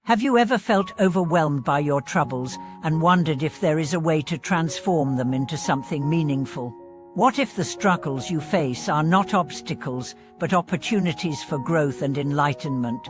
Have you ever felt overwhelmed by your troubles and wondered if there is a way to transform them into something meaningful? What if the struggles you face are not obstacles, but opportunities for growth and enlightenment?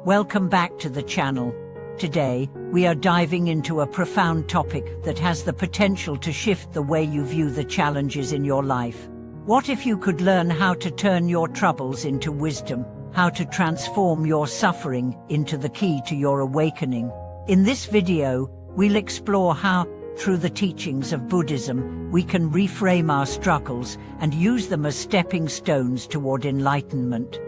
Welcome back to the channel. Today, we are diving into a profound topic that has the potential to shift the way you view the challenges in your life. What if you could learn how to turn your troubles into wisdom? How to transform your suffering into the key to your awakening? In this video, we'll explore how, through the teachings of Buddhism, we can reframe our struggles and use them as stepping stones toward enlightenment.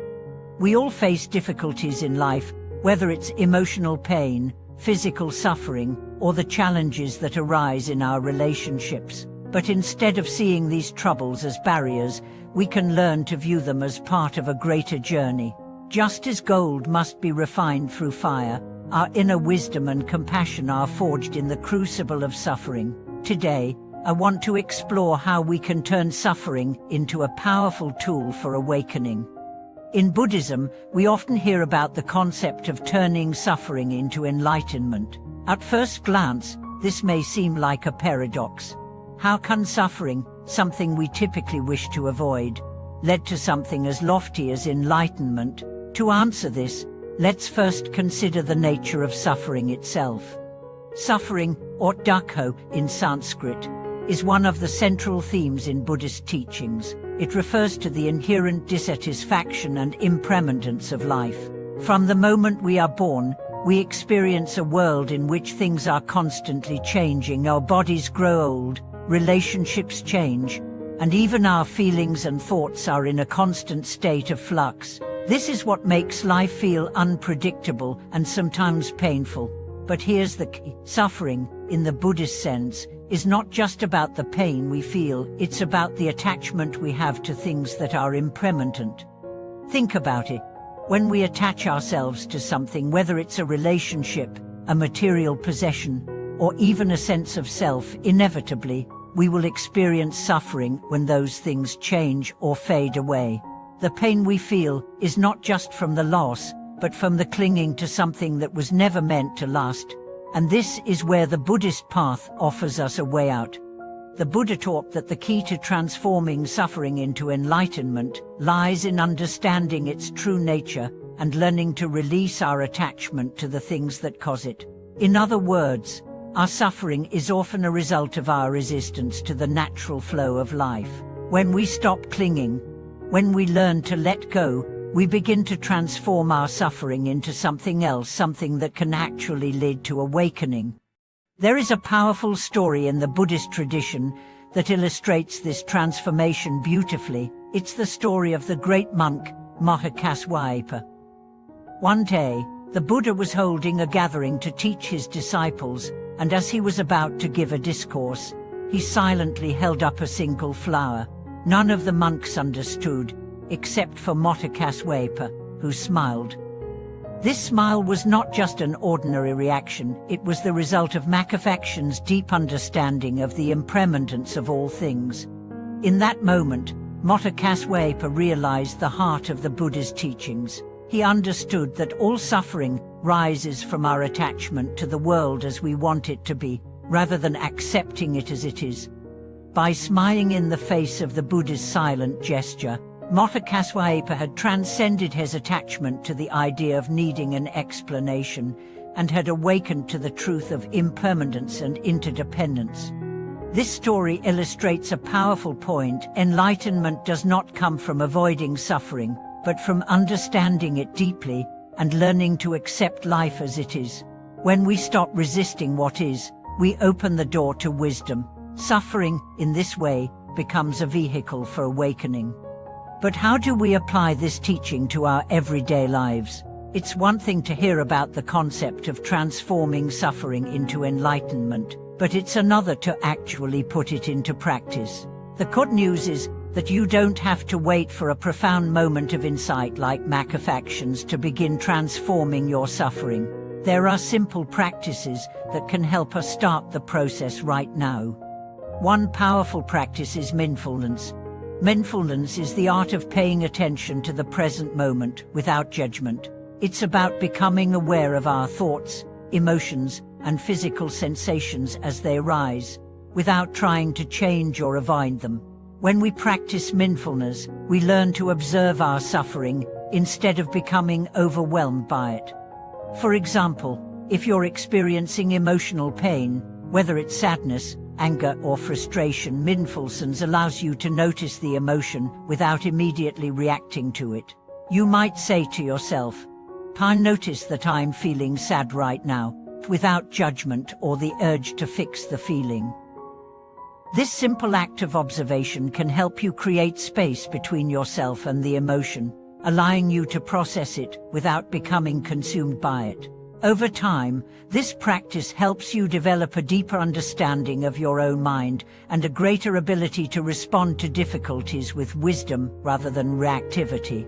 We all face difficulties in life, whether it's emotional pain, physical suffering, or the challenges that arise in our relationships. But instead of seeing these troubles as barriers, we can learn to view them as part of a greater journey. Just as gold must be refined through fire, our inner wisdom and compassion are forged in the crucible of suffering. Today, I want to explore how we can turn suffering into a powerful tool for awakening. In Buddhism, we often hear about the concept of turning suffering into enlightenment. At first glance, this may seem like a paradox. How can suffering, something we typically wish to avoid, lead to something as lofty as enlightenment? To answer this, let's first consider the nature of suffering itself. Suffering, or dukkha in Sanskrit, is one of the central themes in Buddhist teachings. It refers to the inherent dissatisfaction and impermanence of life. From the moment we are born, we experience a world in which things are constantly changing. Our bodies grow old, relationships change, and even our feelings and thoughts are in a constant state of flux. This is what makes life feel unpredictable and sometimes painful. But here's the key. Suffering, in the Buddhist sense, is not just about the pain we feel, it's about the attachment we have to things that are impermanent. Think about it. When we attach ourselves to something, whether it's a relationship, a material possession, or even a sense of self, inevitably, we will experience suffering when those things change or fade away. The pain we feel is not just from the loss, but from the clinging to something that was never meant to last. And this is where the Buddhist path offers us a way out. The Buddha taught that the key to transforming suffering into enlightenment lies in understanding its true nature and learning to release our attachment to the things that cause it. In other words, our suffering is often a result of our resistance to the natural flow of life. When we stop clinging, when we learn to let go, we begin to transform our suffering into something else, something that can actually lead to awakening. There is a powerful story in the Buddhist tradition that illustrates this transformation beautifully. It's the story of the great monk, Mahakassapa. One day, the Buddha was holding a gathering to teach his disciples, and as he was about to give a discourse, he silently held up a single flower. None of the monks understood, except for Mahakassapa, who smiled. This smile was not just an ordinary reaction, it was the result of Mahakassapa's deep understanding of the impermanence of all things. In that moment, Mahakassapa realized the heart of the Buddha's teachings. He understood that all suffering rises from our attachment to the world as we want it to be, rather than accepting it as it is. By smiling in the face of the Buddha's silent gesture, Mahakassapa had transcended his attachment to the idea of needing an explanation and had awakened to the truth of impermanence and interdependence. This story illustrates a powerful point. Enlightenment does not come from avoiding suffering, but from understanding it deeply and learning to accept life as it is. When we stop resisting what is, we open the door to wisdom. Suffering, in this way, becomes a vehicle for awakening. But how do we apply this teaching to our everyday lives? It's one thing to hear about the concept of transforming suffering into enlightenment, but it's another to actually put it into practice. The good news is that you don't have to wait for a profound moment of insight like Mahakassapa's to begin transforming your suffering. There are simple practices that can help us start the process right now. One powerful practice is mindfulness. Mindfulness is the art of paying attention to the present moment without judgment. It's about becoming aware of our thoughts, emotions, and physical sensations as they arise, without trying to change or avoid them. When we practice mindfulness, we learn to observe our suffering instead of becoming overwhelmed by it. For example, if you're experiencing emotional pain, whether it's sadness, anger, or frustration, mindfulness allows you to notice the emotion without immediately reacting to it. You might say to yourself, "I notice that I'm feeling sad right now," without judgment or the urge to fix the feeling. This simple act of observation can help you create space between yourself and the emotion, allowing you to process it without becoming consumed by it. Over time, this practice helps you develop a deeper understanding of your own mind and a greater ability to respond to difficulties with wisdom rather than reactivity.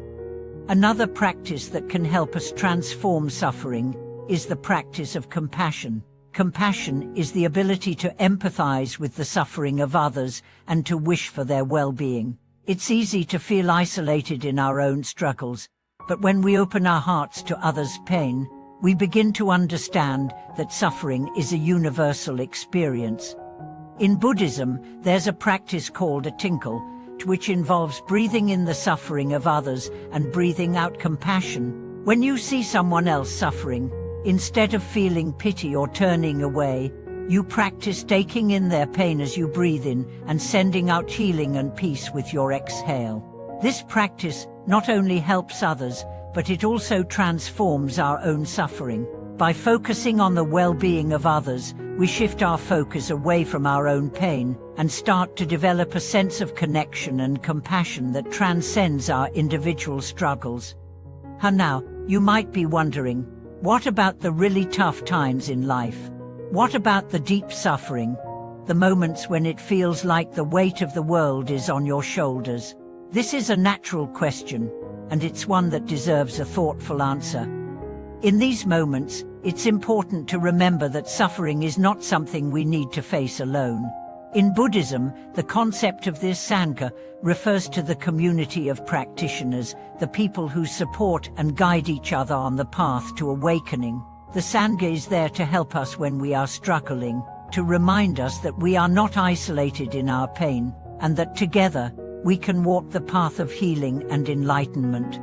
Another practice that can help us transform suffering is the practice of compassion. Compassion is the ability to empathize with the suffering of others and to wish for their well-being. It's easy to feel isolated in our own struggles, but when we open our hearts to others' pain, we begin to understand that suffering is a universal experience. In Buddhism, there's a practice called a tinkle, which involves breathing in the suffering of others and breathing out compassion. When you see someone else suffering, instead of feeling pity or turning away, you practice taking in their pain as you breathe in and sending out healing and peace with your exhale. This practice not only helps others, but it also transforms our own suffering. By focusing on the well-being of others, we shift our focus away from our own pain and start to develop a sense of connection and compassion that transcends our individual struggles. Now, you might be wondering, what about the really tough times in life? What about the deep suffering? The moments when it feels like the weight of the world is on your shoulders? This is a natural question, and it's one that deserves a thoughtful answer. In these moments, it's important to remember that suffering is not something we need to face alone. In Buddhism, the concept of this Sangha refers to the community of practitioners, the people who support and guide each other on the path to awakening. The Sangha is there to help us when we are struggling, to remind us that we are not isolated in our pain, and that together, we can walk the path of healing and enlightenment.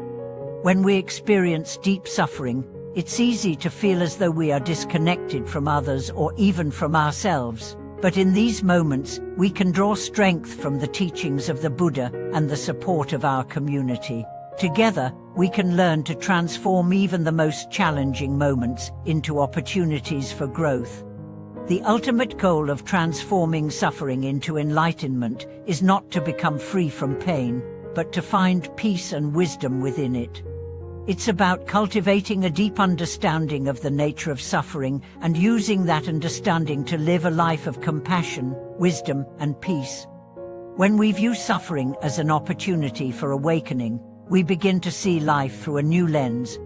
When we experience deep suffering, it's easy to feel as though we are disconnected from others or even from ourselves. But in these moments, we can draw strength from the teachings of the Buddha and the support of our community. Together, we can learn to transform even the most challenging moments into opportunities for growth. The ultimate goal of transforming suffering into enlightenment is not to become free from pain, but to find peace and wisdom within it. It's about cultivating a deep understanding of the nature of suffering and using that understanding to live a life of compassion, wisdom, and peace. When we view suffering as an opportunity for awakening, we begin to see life through a new lens.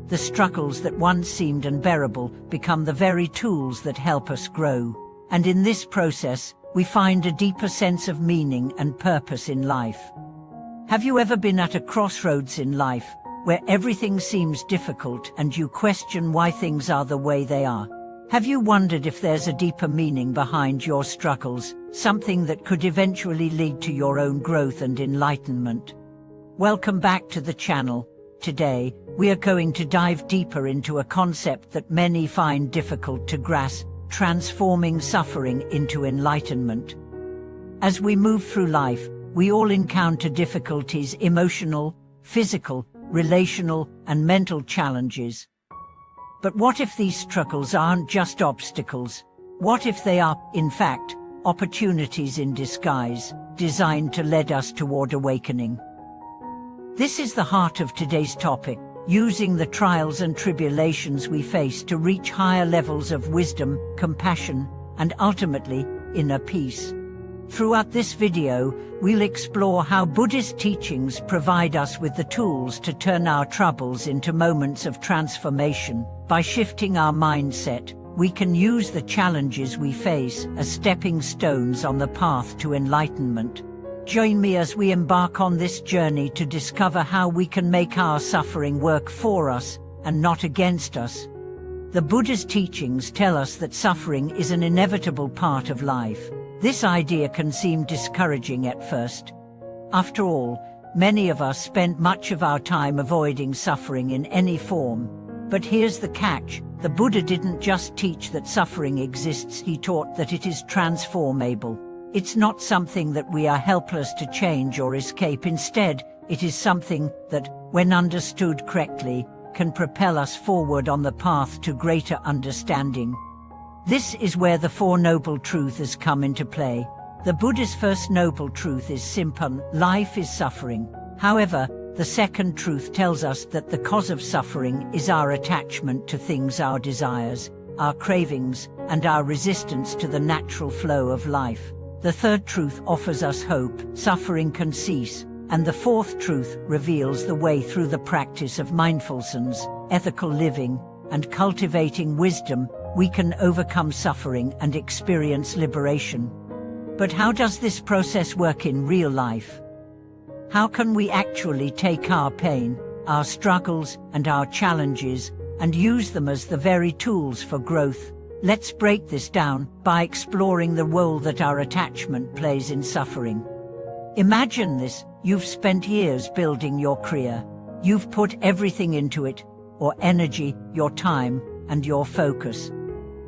The struggles that once seemed unbearable become the very tools that help us grow. And in this process, we find a deeper sense of meaning and purpose in life. Have you ever been at a crossroads in life, where everything seems difficult and you question why things are the way they are? Have you wondered if there's a deeper meaning behind your struggles, something that could eventually lead to your own growth and enlightenment? Welcome back to the channel. Today, we are going to dive deeper into a concept that many find difficult to grasp: transforming suffering into enlightenment. As we move through life, we all encounter difficulties: emotional, physical, relational, and mental challenges. But what if these struggles aren't just obstacles? What if they are, in fact, opportunities in disguise, designed to lead us toward awakening? This is the heart of today's topic: using the trials and tribulations we face to reach higher levels of wisdom, compassion, and ultimately, inner peace. Throughout this video, we'll explore how Buddhist teachings provide us with the tools to turn our troubles into moments of transformation. By shifting our mindset, we can use the challenges we face as stepping stones on the path to enlightenment. Join me as we embark on this journey to discover how we can make our suffering work for us and not against us. The Buddha's teachings tell us that suffering is an inevitable part of life. This idea can seem discouraging at first. After all, many of us spend much of our time avoiding suffering in any form. But here's the catch: the Buddha didn't just teach that suffering exists, he taught that it is transformable. It's not something that we are helpless to change or escape. Instead, it is something that, when understood correctly, can propel us forward on the path to greater understanding. This is where the Four Noble Truths come into play. The Buddha's first noble truth is simple: life is suffering. However, the second truth tells us that the cause of suffering is our attachment to things, our desires, our cravings, and our resistance to the natural flow of life. The third truth offers us hope: suffering can cease. And the fourth truth reveals the way through the practice of mindfulness, ethical living, and cultivating wisdom. We can overcome suffering and experience liberation. But how does this process work in real life? How can we actually take our pain, our struggles, and our challenges, and use them as the very tools for growth? Let's break this down by exploring the role that our attachment plays in suffering. Imagine this: you've spent years building your career. You've put everything into it, your energy, your time, and your focus.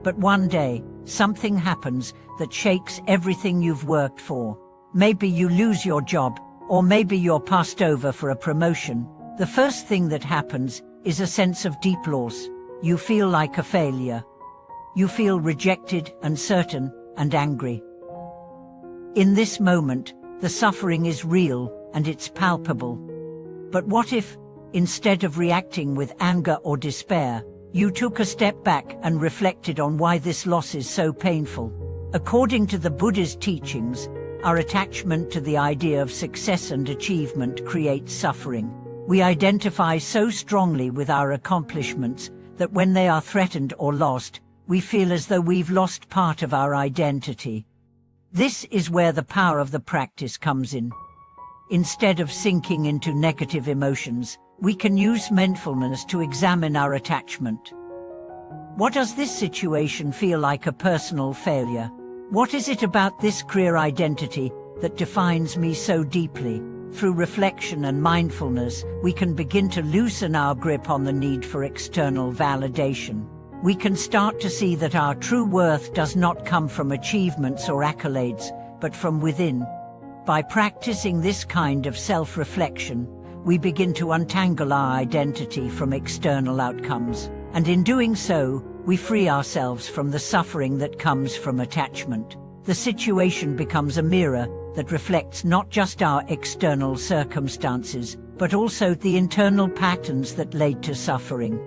But one day, something happens that shakes everything you've worked for. Maybe you lose your job, or maybe you're passed over for a promotion. The first thing that happens is a sense of deep loss. You feel like a failure. You feel rejected, uncertain, and angry. In this moment, the suffering is real and it's palpable. But what if, instead of reacting with anger or despair, you took a step back and reflected on why this loss is so painful? According to the Buddha's teachings, our attachment to the idea of success and achievement creates suffering. We identify so strongly with our accomplishments that when they are threatened or lost, we feel as though we've lost part of our identity. This is where the power of the practice comes in. Instead of sinking into negative emotions, we can use mindfulness to examine our attachment. What does this situation feel like? A personal failure? What is it about this career identity that defines me so deeply? Through reflection and mindfulness, we can begin to loosen our grip on the need for external validation. We can start to see that our true worth does not come from achievements or accolades, but from within. By practicing this kind of self-reflection, we begin to untangle our identity from external outcomes, and in doing so, we free ourselves from the suffering that comes from attachment. The situation becomes a mirror that reflects not just our external circumstances, but also the internal patterns that lead to suffering.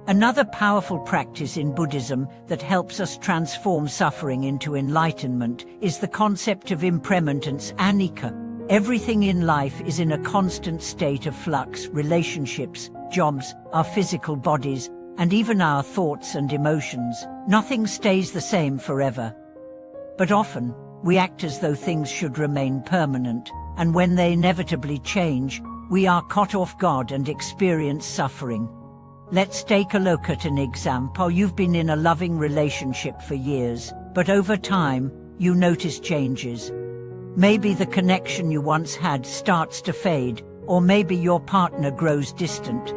Another powerful practice in Buddhism that helps us transform suffering into enlightenment is the concept of impermanence, anicca. Everything in life is in a constant state of flux: relationships, jobs, our physical bodies, and even our thoughts and emotions. Nothing stays the same forever. But often, we act as though things should remain permanent, and when they inevitably change, we are caught off guard and experience suffering. Let's take a look at an example. You've been in a loving relationship for years, but over time, you notice changes. Maybe the connection you once had starts to fade, or maybe your partner grows distant.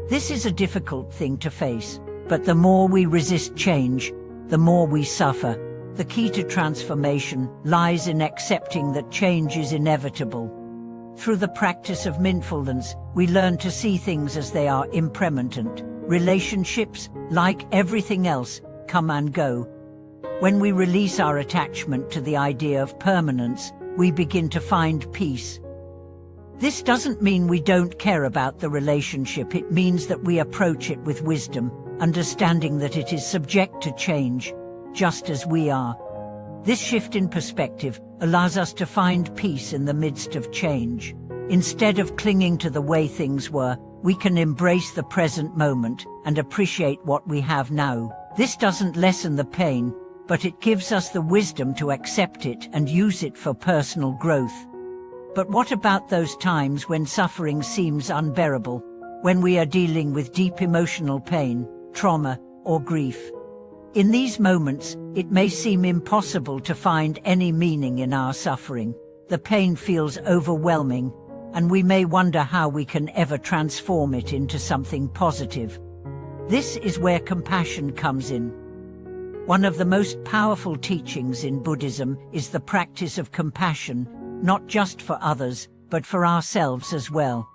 This is a difficult thing to face, but the more we resist change, the more we suffer. The key to transformation lies in accepting that change is inevitable. Through the practice of mindfulness, we learn to see things as they are: impermanent. Relationships, like everything else, come and go. When we release our attachment to the idea of permanence, we begin to find peace. This doesn't mean we don't care about the relationship. It means that we approach it with wisdom, understanding that it is subject to change, just as we are. This shift in perspective allows us to find peace in the midst of change. Instead of clinging to the way things were, we can embrace the present moment and appreciate what we have now. This doesn't lessen the pain, but it gives us the wisdom to accept it and use it for personal growth. But what about those times when suffering seems unbearable? when we are dealing with deep emotional pain, trauma, or grief. In these moments, it may seem impossible to find any meaning in our suffering. The pain feels overwhelming, and we may wonder how we can ever transform it into something positive. This is where compassion comes in. One of the most powerful teachings in Buddhism is the practice of compassion, not just for others, but for ourselves as well.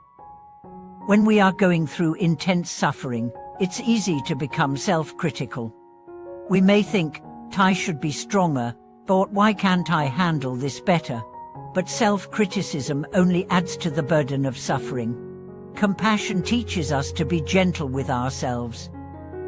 When we are going through intense suffering, it's easy to become self-critical. We may think, I should be stronger, or why can't I handle this better? But self-criticism only adds to the burden of suffering. Compassion teaches us to be gentle with ourselves.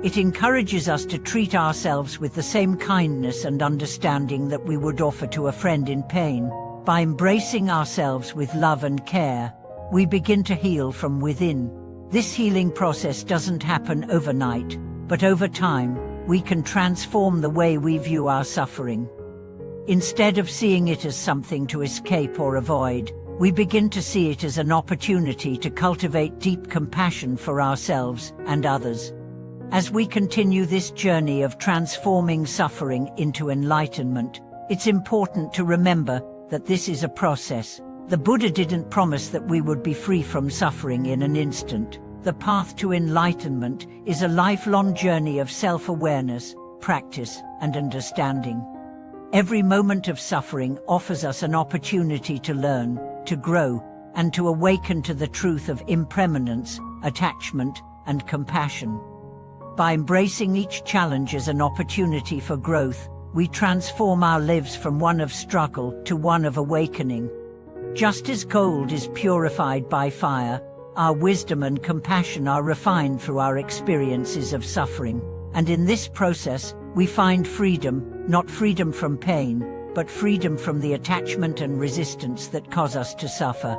It encourages us to treat ourselves with the same kindness and understanding that we would offer to a friend in pain. By embracing ourselves with love and care, we begin to heal from within. This healing process doesn't happen overnight, but over time, we can transform the way we view our suffering. Instead of seeing it as something to escape or avoid, we begin to see it as an opportunity to cultivate deep compassion for ourselves and others. As we continue this journey of transforming suffering into enlightenment, it's important to remember that this is a process. The Buddha didn't promise that we would be free from suffering in an instant. The path to enlightenment is a lifelong journey of self-awareness, practice, and understanding. Every moment of suffering offers us an opportunity to learn, to grow, and to awaken to the truth of impermanence, attachment, and compassion. By embracing each challenge as an opportunity for growth, we transform our lives from one of struggle to one of awakening. Just as gold is purified by fire, our wisdom and compassion are refined through our experiences of suffering. And in this process, we find freedom, not freedom from pain, but freedom from the attachment and resistance that cause us to suffer.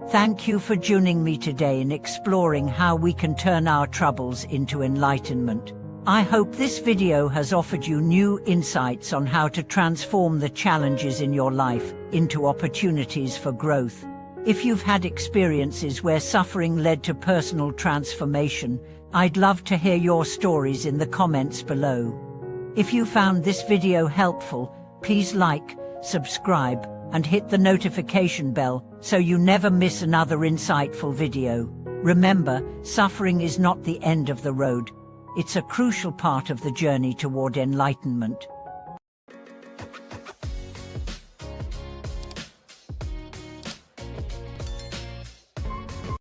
Thank you for joining me today in exploring how we can turn our troubles into enlightenment. I hope this video has offered you new insights on how to transform the challenges in your life into opportunities for growth. If you've had experiences where suffering led to personal transformation, I'd love to hear your stories in the comments below. If you found this video helpful, please like, subscribe, and hit the notification bell so you never miss another insightful video. Remember, suffering is not the end of the road. It's a crucial part of the journey toward enlightenment.